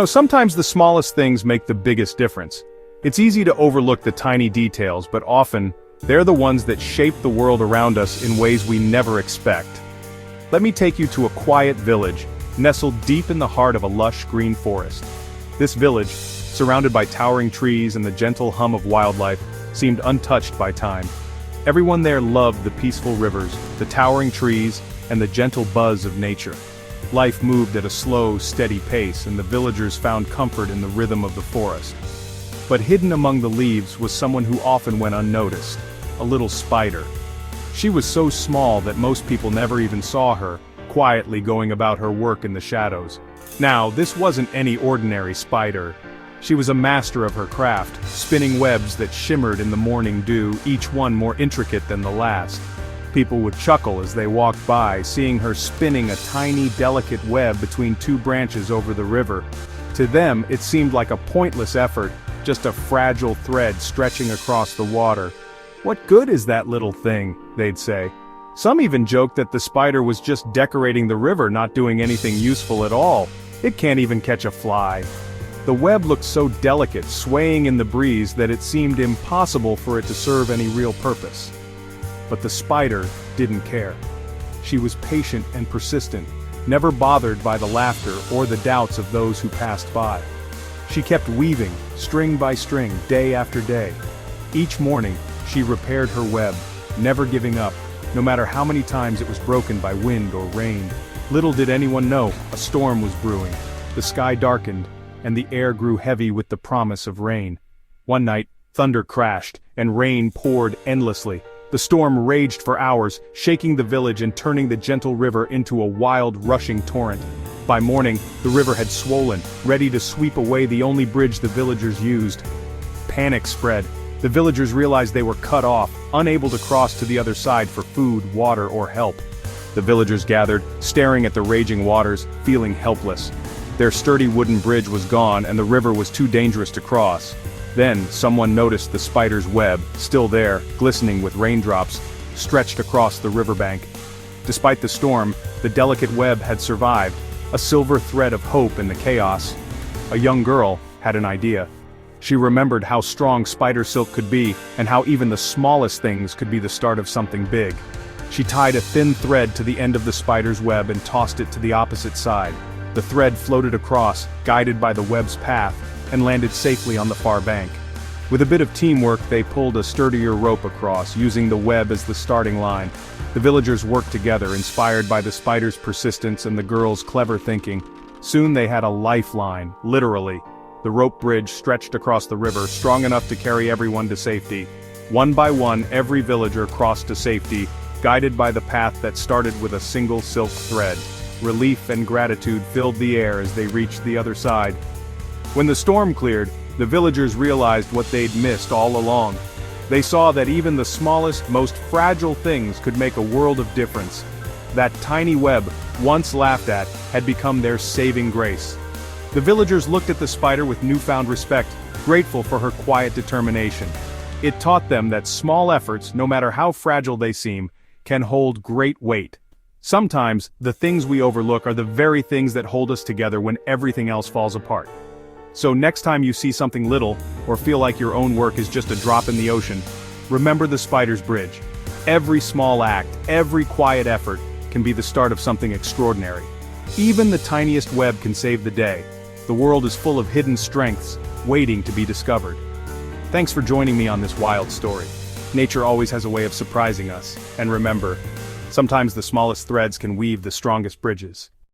Sometimes the smallest things make the biggest difference. It's easy to overlook the tiny details, but often, they're the ones that shape the world around us in ways we never expect. Let me take you to a quiet village, nestled deep in the heart of a lush green forest. This village, surrounded by towering trees and the gentle hum of wildlife, seemed untouched by time. Everyone there loved the peaceful rivers, the towering trees, and the gentle buzz of nature. Life moved at a slow, steady pace, and the villagers found comfort in the rhythm of the forest. But hidden among the leaves was someone who often went unnoticed, a little spider. She was so small that most people never even saw her, quietly going about her work in the shadows. Now, this wasn't any ordinary spider. She was a master of her craft, spinning webs that shimmered in the morning dew, each one more intricate than the last. People would chuckle as they walked by, seeing her spinning a tiny, delicate web between two branches over the river. To them, it seemed like a pointless effort, just a fragile thread stretching across the water. "What good is that little thing?" they'd say. Some even joked that the spider was just decorating the river, not doing anything useful at all. It can't even catch a fly. The web looked so delicate, swaying in the breeze, that it seemed impossible for it to serve any real purpose. But the spider didn't care. She was patient and persistent, never bothered by the laughter or the doubts of those who passed by. She kept weaving, string by string, day after day. Each morning, she repaired her web, never giving up, no matter how many times it was broken by wind or rain. Little did anyone know, a storm was brewing. The sky darkened, and the air grew heavy with the promise of rain. One night, thunder crashed, and rain poured endlessly. The storm raged for hours, shaking the village and turning the gentle river into a wild, rushing torrent. By morning, the river had swollen, ready to sweep away the only bridge the villagers used. Panic spread. The villagers realized they were cut off, unable to cross to the other side for food, water, or help. The villagers gathered, staring at the raging waters, feeling helpless. Their sturdy wooden bridge was gone, and the river was too dangerous to cross. Then, someone noticed the spider's web, still there, glistening with raindrops, stretched across the riverbank. Despite the storm, the delicate web had survived, a silver thread of hope in the chaos. A young girl had an idea. She remembered how strong spider silk could be, and how even the smallest things could be the start of something big. She tied a thin thread to the end of the spider's web and tossed it to the opposite side. The thread floated across, guided by the web's path, and landed safely on the far bank. With a bit of teamwork, they pulled a sturdier rope across, using the web as the starting line. The villagers worked together, inspired by the spider's persistence and the girl's clever thinking. Soon they had a lifeline, literally. The rope bridge stretched across the river, strong enough to carry everyone to safety. One by one, every villager crossed to safety, guided by the path that started with a single silk thread. Relief and gratitude filled the air as they reached the other side. When the storm cleared, the villagers realized what they'd missed all along. They saw that even the smallest, most fragile things could make a world of difference. That tiny web, once laughed at, had become their saving grace. The villagers looked at the spider with newfound respect, grateful for her quiet determination. It taught them that small efforts, no matter how fragile they seem, can hold great weight. Sometimes, the things we overlook are the very things that hold us together when everything else falls apart. So next time you see something little, or feel like your own work is just a drop in the ocean, remember the spider's bridge. Every small act, every quiet effort, can be the start of something extraordinary. Even the tiniest web can save the day. The world is full of hidden strengths, waiting to be discovered. Thanks for joining me on this wild story. Nature always has a way of surprising us, and remember, sometimes the smallest threads can weave the strongest bridges.